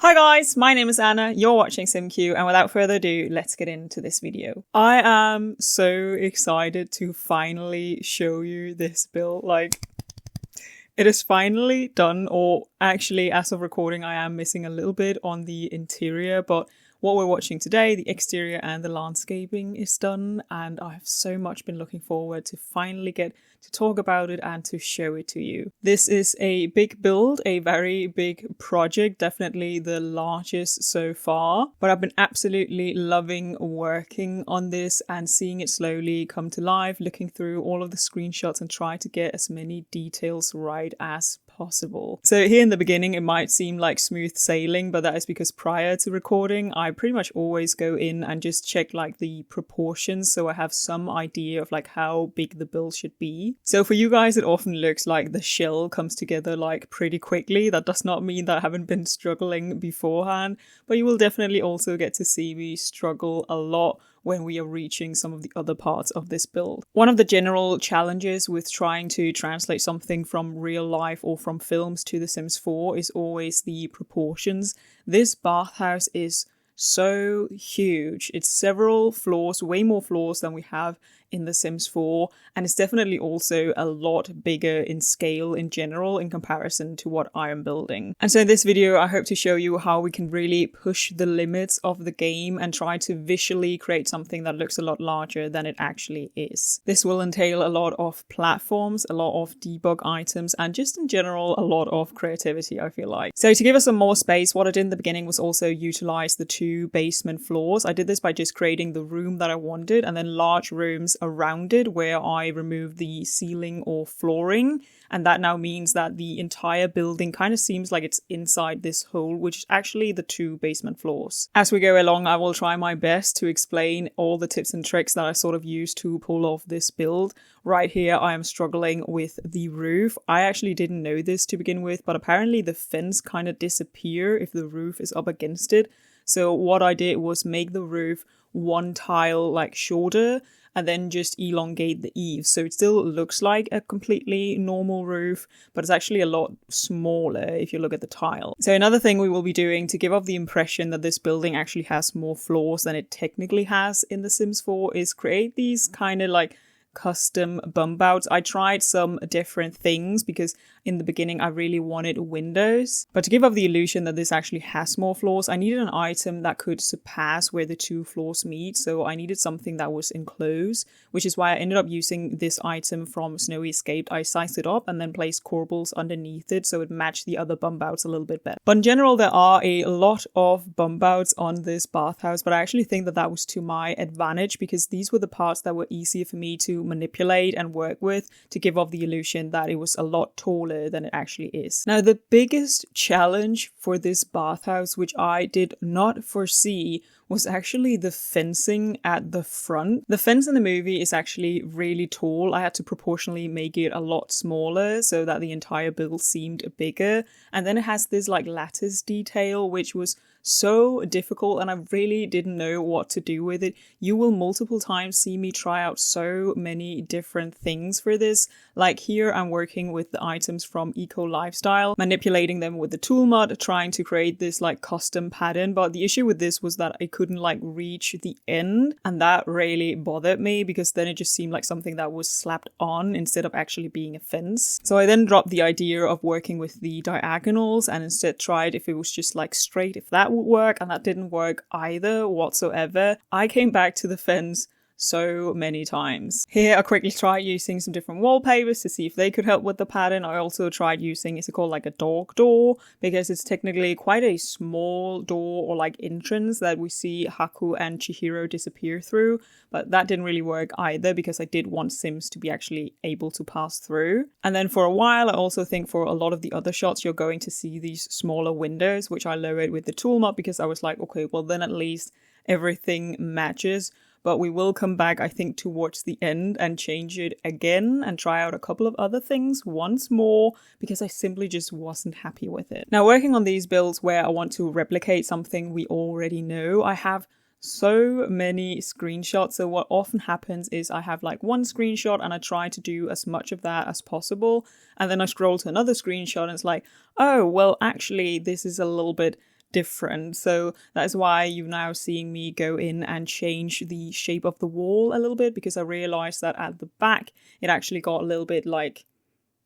Hi guys, my name is Anna, you're watching simcue, and without further ado, let's get into this video. I am so excited to finally show you this build. It is finally done, or actually as of recording I am missing a little bit on the interior, but what we're watching today, the exterior and the landscaping is done, and I have so much been looking forward to finally get to talk about it and to show it to you. This is a big build, a very big project, definitely the largest so far, but I've been absolutely loving working on this and seeing it slowly come to life, looking through all of the screenshots and try to get as many details right as possible. So here in the beginning it might seem like smooth sailing, but that is because prior to recording I pretty much always go in and just check like the proportions so I have some idea of like how big the build should be. So for you guys it often looks like the shell comes together like pretty quickly. That does not mean that I haven't been struggling beforehand, but you will definitely also get to see me struggle a lot when we are reaching some of the other parts of this build. One of the general challenges with trying to translate something from real life or from films to The Sims 4 is always the proportions. This bathhouse is so huge. It's several floors, way more floors than we have in The Sims 4, and it's definitely also a lot bigger in scale in general in comparison to what I am building. And so in this video I hope to show you how we can really push the limits of the game and try to visually create something that looks a lot larger than it actually is. This will entail a lot of platforms, a lot of debug items, and just in general a lot of creativity, I feel like. So to give us some more space, what I did in the beginning was also utilize the two basement floors. I did this by just creating the room that I wanted and then large rooms around it where I removed the ceiling or flooring, and that now means that the entire building kind of seems like it's inside this hole, which is actually the two basement floors. As we go along I will try my best to explain all the tips and tricks that I sort of used to pull off this build. Right here I am struggling with the roof. I actually didn't know this to begin with, but apparently the fence kind of disappears if the roof is up against it. So what I did was make the roof one tile like shorter and then just elongate the eaves. So it still looks like a completely normal roof, but it's actually a lot smaller if you look at the tile. So another thing we will be doing to give off the impression that this building actually has more floors than it technically has in The Sims 4 is create these kind of like custom bumbouts. I tried some different things because in the beginning I really wanted windows, but to give off the illusion that this actually has more floors I needed an item that could surpass where the two floors meet. So I needed something that was enclosed, which is why I ended up using this item from Snowy Escaped. I sized it up and then placed corbels underneath it so it matched the other bumbouts a little bit better. But in general there are a lot of bumbouts on this bathhouse, but I actually think that that was to my advantage because these were the parts that were easier for me to manipulate and work with to give off the illusion that it was a lot taller than it actually is. Now the biggest challenge for this bathhouse, which I did not foresee, was actually the fencing at the front. The fence in the movie is actually really tall. I had to proportionally make it a lot smaller so that the entire build seemed bigger. And then it has this like lattice detail, which was so difficult and I really didn't know what to do with it. You will multiple times see me try out so many different things for this. Like here I'm working with the items from Eco Lifestyle, manipulating them with the tool mod, trying to create this like custom pattern. But the issue with this was that I couldn't like reach the end, and that really bothered me because then it just seemed like something that was slapped on instead of actually being a fence. So I then dropped the idea of working with the diagonals and instead tried if it was just like straight, if that would work, and that didn't work either whatsoever. I came back to the fence so many times. Here I quickly tried using some different wallpapers to see if they could help with the pattern. I also tried using, is it called like a dog door, because it's technically quite a small door or like entrance that we see Haku and Chihiro disappear through, but that didn't really work either because I did want Sims to be actually able to pass through. And then for a while I also think for a lot of the other shots you're going to see these smaller windows, which I lowered with the tool mod because I was like, okay, well then at least everything matches. But we will come back, I think, towards the end and change it again and try out a couple of other things once more because I simply just wasn't happy with it. Now, working on these builds where I want to replicate something we already know, I have so many screenshots. So what often happens is I have like one screenshot and I try to do as much of that as possible. And then I scroll to another screenshot and it's like, oh, well, actually, this is a little bit different. So that is why you're now seeing me go in and change the shape of the wall a little bit, because I realized that at the back it actually got a little bit like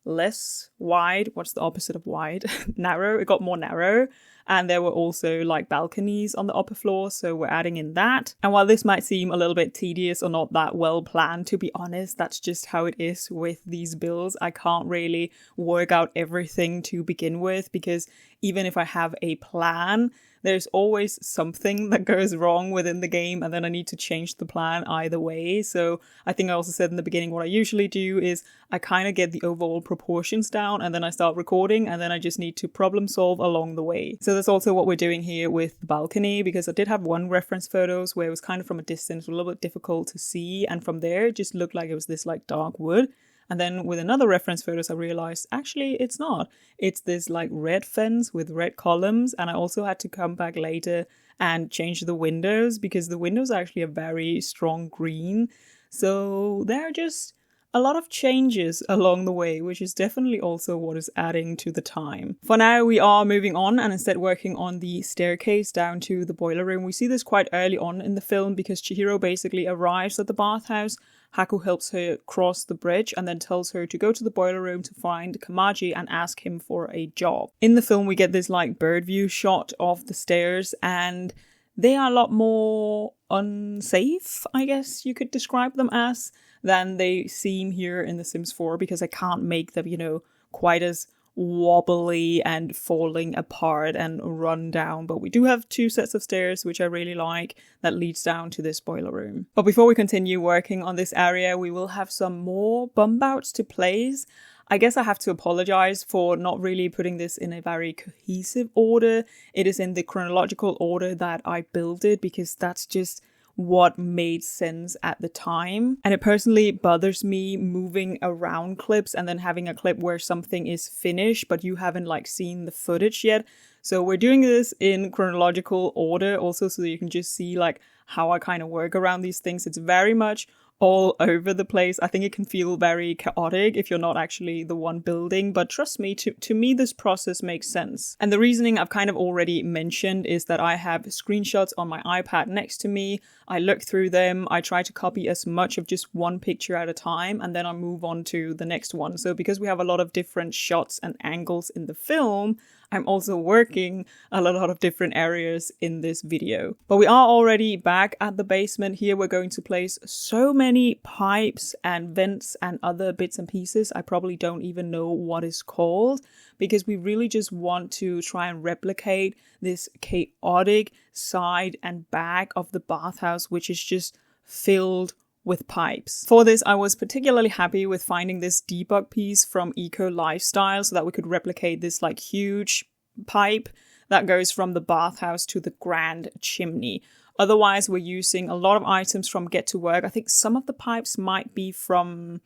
less wide. What's the opposite of wide? Narrow. It got more narrow. And there were also like balconies on the upper floor, so we're adding in that. And while this might seem a little bit tedious or not that well planned, to be honest, that's just how it is with these builds. I can't really work out everything to begin with, because even if I have a plan, there's always something that goes wrong within the game, and then I need to change the plan either way. So I think I also said in the beginning, what I usually do is I kind of get the overall proportions down, and then I start recording, and then I just need to problem solve along the way. So that's also what we're doing here with the balcony, because I did have one reference photos where it was kind of from a distance, a little bit difficult to see, and from there it just looked like it was this like dark wood. And then with another reference photos, I realized actually it's not. It's this like red fence with red columns. And I also had to come back later and change the windows, because the windows are actually a very strong green. So there are just a lot of changes along the way, which is definitely also what is adding to the time. For now, we are moving on and instead working on the staircase down to the boiler room. We see this quite early on in the film, because Chihiro basically arrives at the bathhouse. Haku helps her cross the bridge and then tells her to go to the boiler room to find Kamaji and ask him for a job. In the film, we get this like bird view shot of the stairs, and they are a lot more unsafe, I guess you could describe them as, than they seem here in The Sims 4, because I can't make them, you know, quite as wobbly and falling apart and run down. But we do have 2 sets of stairs, which I really like, that leads down to this boiler room. But before we continue working on this area, we will have some more bumbouts to place. I guess I have to apologize for not really putting this in a very cohesive order. It is in the chronological order that I built it, because that's just what made sense at the time. And it personally bothers me moving around clips and then having a clip where something is finished but you haven't like seen the footage yet. So we're doing this in chronological order also, so that you can just see like how I kind of work around these things. It's very much all over the place. I think it can feel very chaotic if you're not actually the one building, but trust me, to me this process makes sense. And the reasoning I've kind of already mentioned is that I have screenshots on my iPad next to me. I look through them, I try to copy as much of just one picture at a time, and then I move on to the next one. So because we have a lot of different shots and angles in the film, I'm also working a lot of different areas in this video. But we are already back at the basement. Here we're going to place so many pipes and vents and other bits and pieces. I probably don't even know what is called, because we really just want to try and replicate this chaotic side and back of the bathhouse, which is just filled with pipes. For this, I was particularly happy with finding this debug piece from Eco Lifestyle, so that we could replicate this like huge pipe that goes from the bathhouse to the grand chimney. Otherwise, we're using a lot of items from Get to Work. I think some of the pipes might be from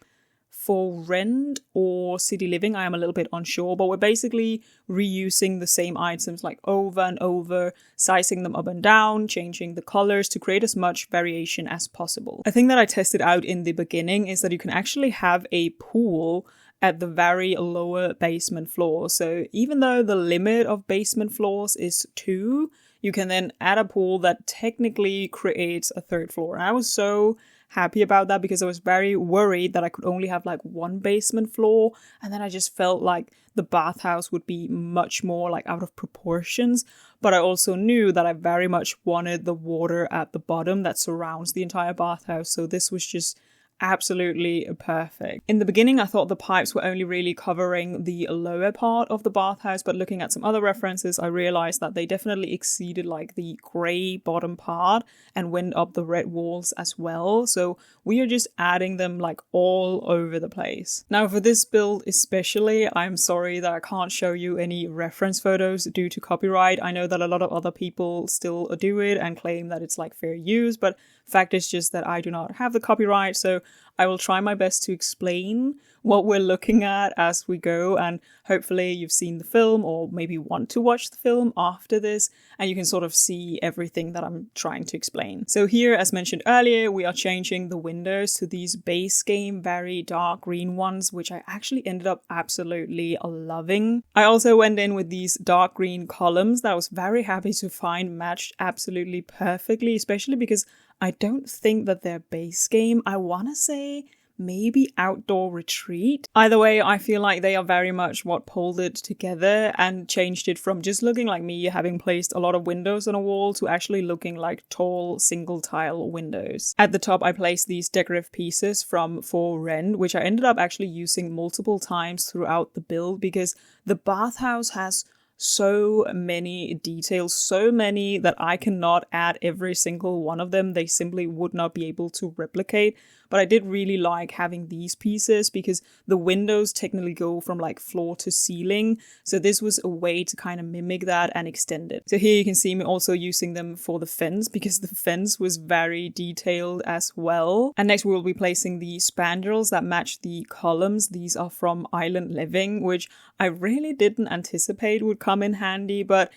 For Rent or City Living. I am a little bit unsure, but we're basically reusing the same items like over and over, sizing them up and down, changing the colors to create as much variation as possible. A thing that I tested out in the beginning is that you can actually have a pool at the very lower basement floor. So even though the limit of basement floors is 2, you can then add a pool that technically creates a 3rd floor. And I was so happy about that, because I was very worried that I could only have like 1 basement floor, and then I just felt like the bathhouse would be much more like out of proportions. But I also knew that I very much wanted the water at the bottom that surrounds the entire bathhouse, so this was just absolutely perfect. In the beginning, I thought the pipes were only really covering the lower part of the bathhouse, but looking at some other references, I realized that they definitely exceeded like the grey bottom part and went up the red walls as well. So we are just adding them like all over the place. Now for this build especially, I'm sorry that I can't show you any reference photos due to copyright. I know that a lot of other people still do it and claim that it's like fair use, but fact is just that I do not have the copyright, so I will try my best to explain what we're looking at as we go, and hopefully you've seen the film or maybe want to watch the film after this, and you can sort of see everything that I'm trying to explain. So here, as mentioned earlier, we are changing the windows to these base game very dark green ones, which I actually ended up absolutely loving. I also went in with these dark green columns that I was very happy to find matched absolutely perfectly, especially because I don't think that they're base game. I want to say maybe outdoor retreat. Either way, I feel like they are very much what pulled it together and changed it from just looking like me having placed a lot of windows on a wall to actually looking like tall single tile windows. At the top, I placed these decorative pieces from For Rent, which I ended up actually using multiple times throughout the build because the bathhouse has so many details, so many that I cannot add every single one of them. They simply would not be able to replicate. But I did really like having these pieces because the windows technically go from like floor to ceiling. So this was a way to kind of mimic that and extend it. So here you can see me also using them for the fence because the fence was very detailed as well. And next we will be placing the spandrels that match the columns. These are from Island Living, which I really didn't anticipate would come in handy, but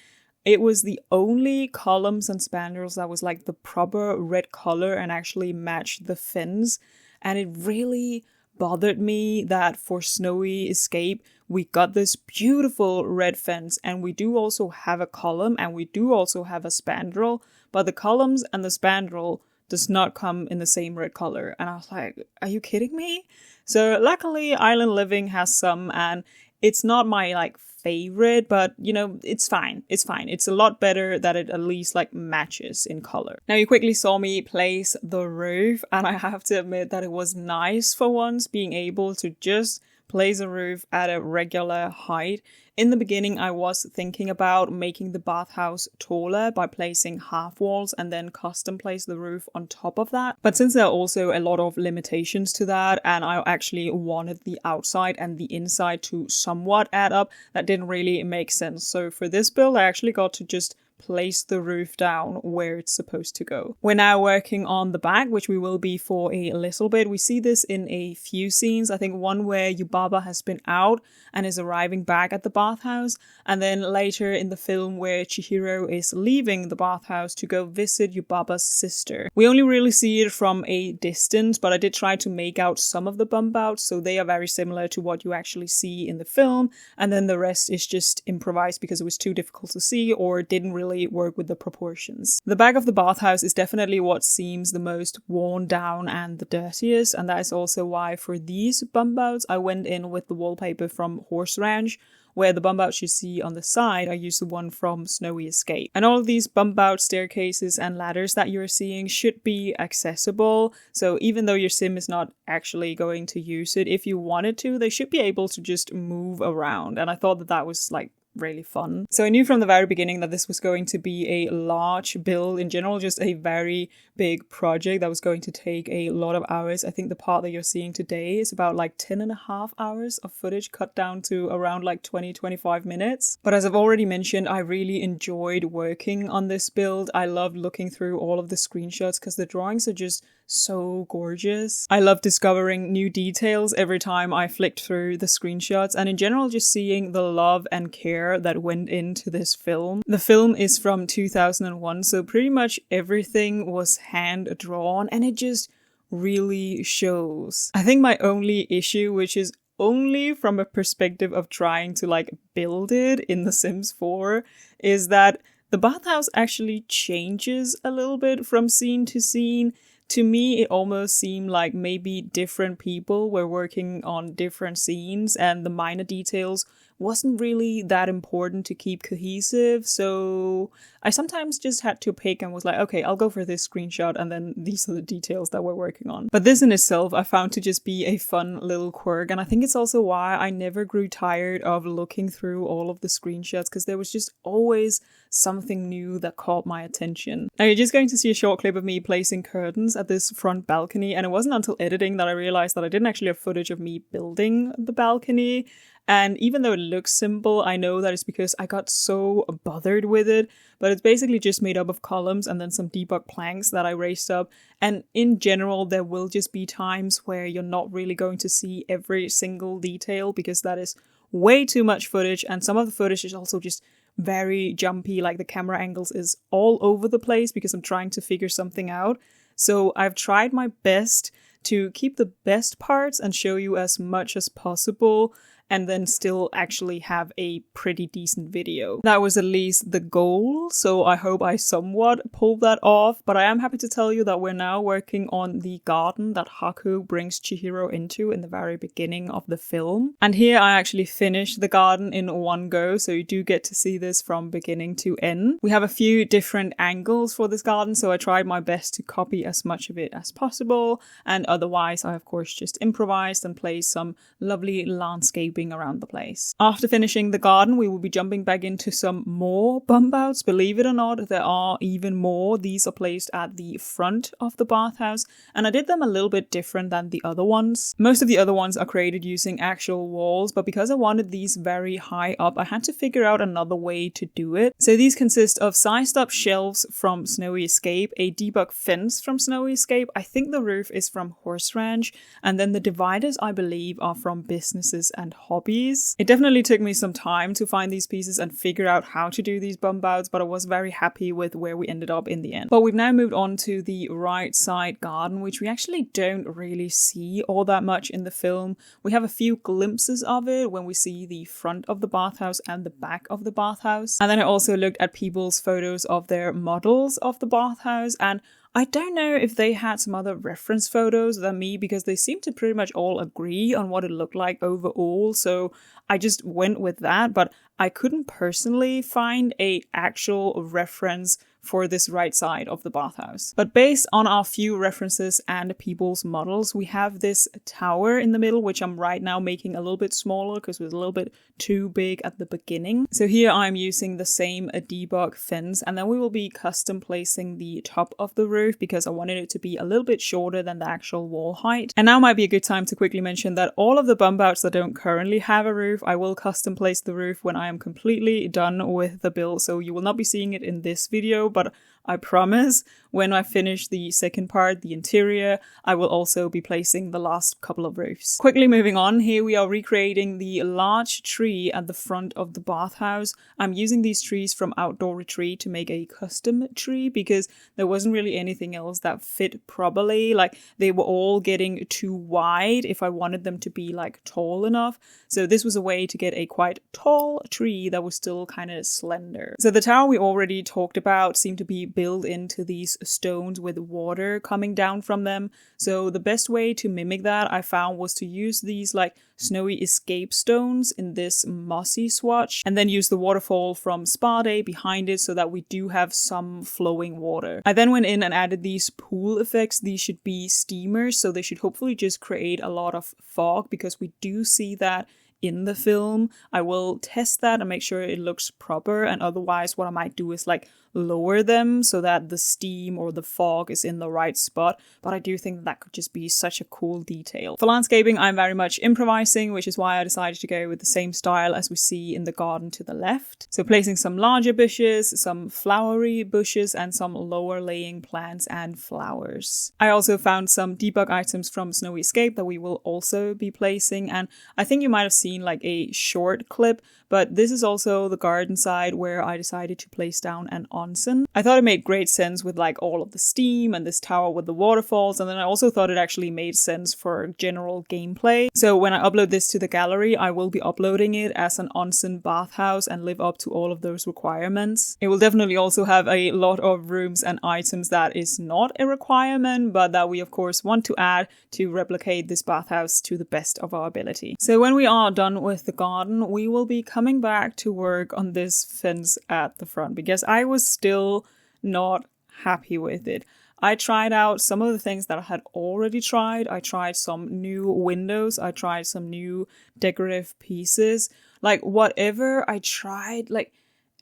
it was the only columns and spandrels that was like the proper red color and actually matched the fence. And it really bothered me that for Snowy Escape, we got this beautiful red fence and we do also have a column and we do also have a spandrel, but the columns and the spandrel does not come in the same red color. And I was like, are you kidding me? So luckily Island Living has some, and it's not my like favorite, but you know, it's fine. It's fine. It's a lot better that it at least like matches in color. Now you quickly saw me place the roof, and I have to admit that it was nice for once being able to just place a roof at a regular height. In the beginning, I was thinking about making the bathhouse taller by placing half walls and then custom place the roof on top of that. But since there are also a lot of limitations to that, and I actually wanted the outside and the inside to somewhat add up, that didn't really make sense. So for this build, I actually got to just place the roof down where it's supposed to go. We're now working on the back, which we will be for a little bit. We see this in a few scenes. I think one where Yubaba has been out and is arriving back at the bathhouse, and then later in the film where Chihiro is leaving the bathhouse to go visit Yubaba's sister. We only really see it from a distance, but I did try to make out some of the bumbouts, so they are very similar to what you actually see in the film, and then the rest is just improvised because it was too difficult to see or didn't really work with the proportions. The back of the bathhouse is definitely what seems the most worn down and the dirtiest, and that is also why for these bumbouts I went in with the wallpaper from Horse Ranch, where the bumbouts you see on the side, I used the one from Snowy Escape. And all of these bumbout staircases and ladders that you're seeing should be accessible, so even though your sim is not actually going to use it, if you wanted to, they should be able to just move around, and I thought that that was like really fun. So I knew from the very beginning that this was going to be a large build in general, just a very big project that was going to take a lot of hours. I think the part that you're seeing today is about like 10.5 hours of footage cut down to around like 20-25 minutes. But as I've already mentioned, I really enjoyed working on this build. I loved looking through all of the screenshots because the drawings are just so gorgeous. I love discovering new details every time I flicked through the screenshots, and in general just seeing the love and care that went into this film. The film is from 2001, so pretty much everything was hand drawn, and it just really shows. I think my only issue, which is only from a perspective of trying to like build it in The Sims 4, is that the bathhouse actually changes a little bit from scene to scene. To me, it almost seemed like maybe different people were working on different scenes and the minor details wasn't really that important to keep cohesive, so I sometimes just had to pick and was like, okay, I'll go for this screenshot and then these are the details that we're working on. But this in itself I found to just be a fun little quirk, and I think it's also why I never grew tired of looking through all of the screenshots, because there was just always something new that caught my attention. Now you're just going to see a short clip of me placing curtains at this front balcony, and it wasn't until editing that I realized that I didn't actually have footage of me building the balcony. And even though it looks simple, I know that it's because I got so bothered with it. But it's basically just made up of columns and then some debug planks that I raised up. And in general, there will just be times where you're not really going to see every single detail because that is way too much footage. And some of the footage is also just very jumpy, like the camera angles is all over the place because I'm trying to figure something out. So I've tried my best to keep the best parts and show you as much as possible, and then still actually have a pretty decent video. That was at least the goal, so I hope I somewhat pulled that off, but I am happy to tell you that we're now working on the garden that Haku brings Chihiro into in the very beginning of the film. And here I actually finished the garden in one go, so you do get to see this from beginning to end. We have a few different angles for this garden, so I tried my best to copy as much of it as possible, and otherwise I of course just improvised and placed some lovely landscaping around the place. After finishing the garden, we will be jumping back into some more bumbouts. Believe it or not, there are even more. These are placed at the front of the bathhouse, and I did them a little bit different than the other ones. Most of the other ones are created using actual walls, but because I wanted these very high up, I had to figure out another way to do it. So these consist of sized up shelves from Snowy Escape, a debug fence from Snowy Escape, I think the roof is from Horse Ranch, and then the dividers I believe are from Businesses and Hobbies. It definitely took me some time to find these pieces and figure out how to do these bumbouts, but I was very happy with where we ended up in the end. But we've now moved on to the right side garden, which we actually don't really see all that much in the film. We have a few glimpses of it when we see the front of the bathhouse and the back of the bathhouse. And then I also looked at people's photos of their models of the bathhouse, and I don't know if they had some other reference photos than me because they seem to pretty much all agree on what it looked like overall, so I just went with that, but I couldn't personally find a actual reference for this right side of the bathhouse. But based on our few references and people's models, we have this tower in the middle, which I'm right now making a little bit smaller because it was a little bit too big at the beginning. So here I'm using the same debug fence, and then we will be custom placing the top of the roof because I wanted it to be a little bit shorter than the actual wall height. And now might be a good time to quickly mention that all of the bumbouts that don't currently have a roof, I will custom place the roof when I am completely done with the build, so you will not be seeing it in this video, but I promise when I finish the second part, the interior, I will also be placing the last couple of roofs. Quickly moving on, here we are recreating the large tree at the front of the bathhouse. I'm using these trees from Outdoor Retreat to make a custom tree because there wasn't really anything else that fit properly. Like, they were all getting too wide if I wanted them to be like tall enough. So this was a way to get a quite tall tree that was still kind of slender. So the tower we already talked about seemed to be built into these stones with water coming down from them. So the best way to mimic that I found was to use these like Snowy Escape stones in this mossy swatch, and then use the waterfall from Spa Day behind it so that we do have some flowing water. I then went in and added these pool effects. These should be steamers, so they should hopefully just create a lot of fog because we do see that in the film. I will test that and make sure it looks proper, and otherwise what I might do is like lower them so that the steam or the fog is in the right spot, but I do think that could just be such a cool detail. For landscaping, I'm very much improvising, which is why I decided to go with the same style as we see in the garden to the left. So placing some larger bushes, some flowery bushes, and some lower laying plants and flowers. I also found some debug items from Snowy Escape that we will also be placing, and I think you might have seen like a short clip, but this is also the garden side where I decided to place down an onsen. I thought it made great sense with like all of the steam and this tower with the waterfalls, and then I also thought it actually made sense for general gameplay. So when I upload this to the gallery, I will be uploading it as an onsen bathhouse and live up to all of those requirements. It will definitely also have a lot of rooms and items that is not a requirement, but that we of course want to add to replicate this bathhouse to the best of our ability. So when we are done with the garden, we will be coming back to work on this fence at the front because I was still not happy with it. I tried out some of the things that I had already tried. I tried some new windows. I tried some new decorative pieces. Like whatever I tried, like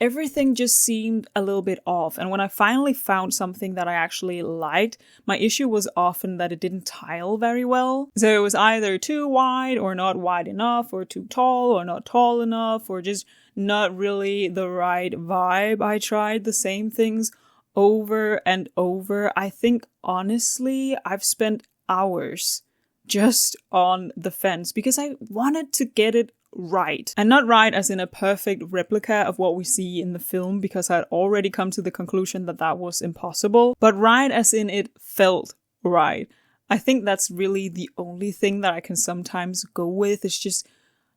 everything just seemed a little bit off. And when I finally found something that I actually liked, my issue was often that it didn't tile very well. So it was either too wide or not wide enough, or too tall or not tall enough, or just not really the right vibe. I tried the same things over and over. I think honestly, I've spent hours just on the fence because I wanted to get it right. And not right as in a perfect replica of what we see in the film, because I'd already come to the conclusion that that was impossible, but right as in it felt right. I think that's really the only thing that I can sometimes go with. It's just,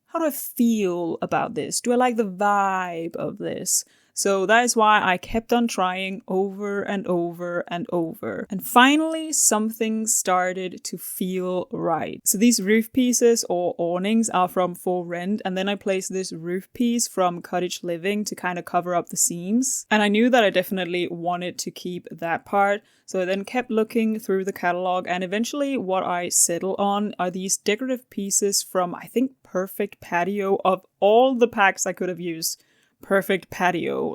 how do I feel about this? Do I like the vibe of this? So that is why I kept on trying over and over and over. And finally, something started to feel right. So these roof pieces or awnings are from For Rent. And then I placed this roof piece from Cottage Living to kind of cover up the seams. And I knew that I definitely wanted to keep that part. So I then kept looking through the catalog. And eventually what I settled on are these decorative pieces from, I think, Perfect Patio. Of all the packs I could have used, Perfect Patio,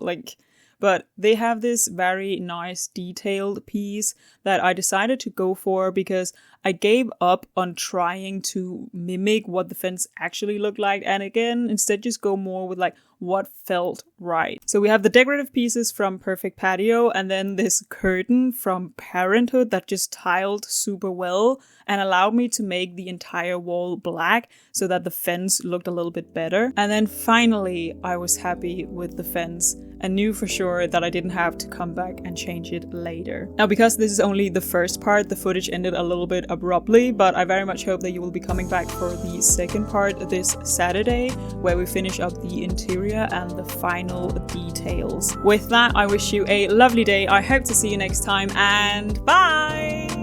but they have this very nice detailed piece that I decided to go for because I gave up on trying to mimic what the fence actually looked like, and again, instead just go more with what felt right. So we have the decorative pieces from Perfect Patio, and then this curtain from Parenthood that just tiled super well and allowed me to make the entire wall black so that the fence looked a little bit better. And then finally, I was happy with the fence and knew for sure that I didn't have to come back and change it later. Now, because this is only the first part, the footage ended a little bit abruptly, but I very much hope that you will be coming back for the second part this Saturday, where we finish up the interior and the final details. With that, I wish you a lovely day. I hope to see you next time, and bye!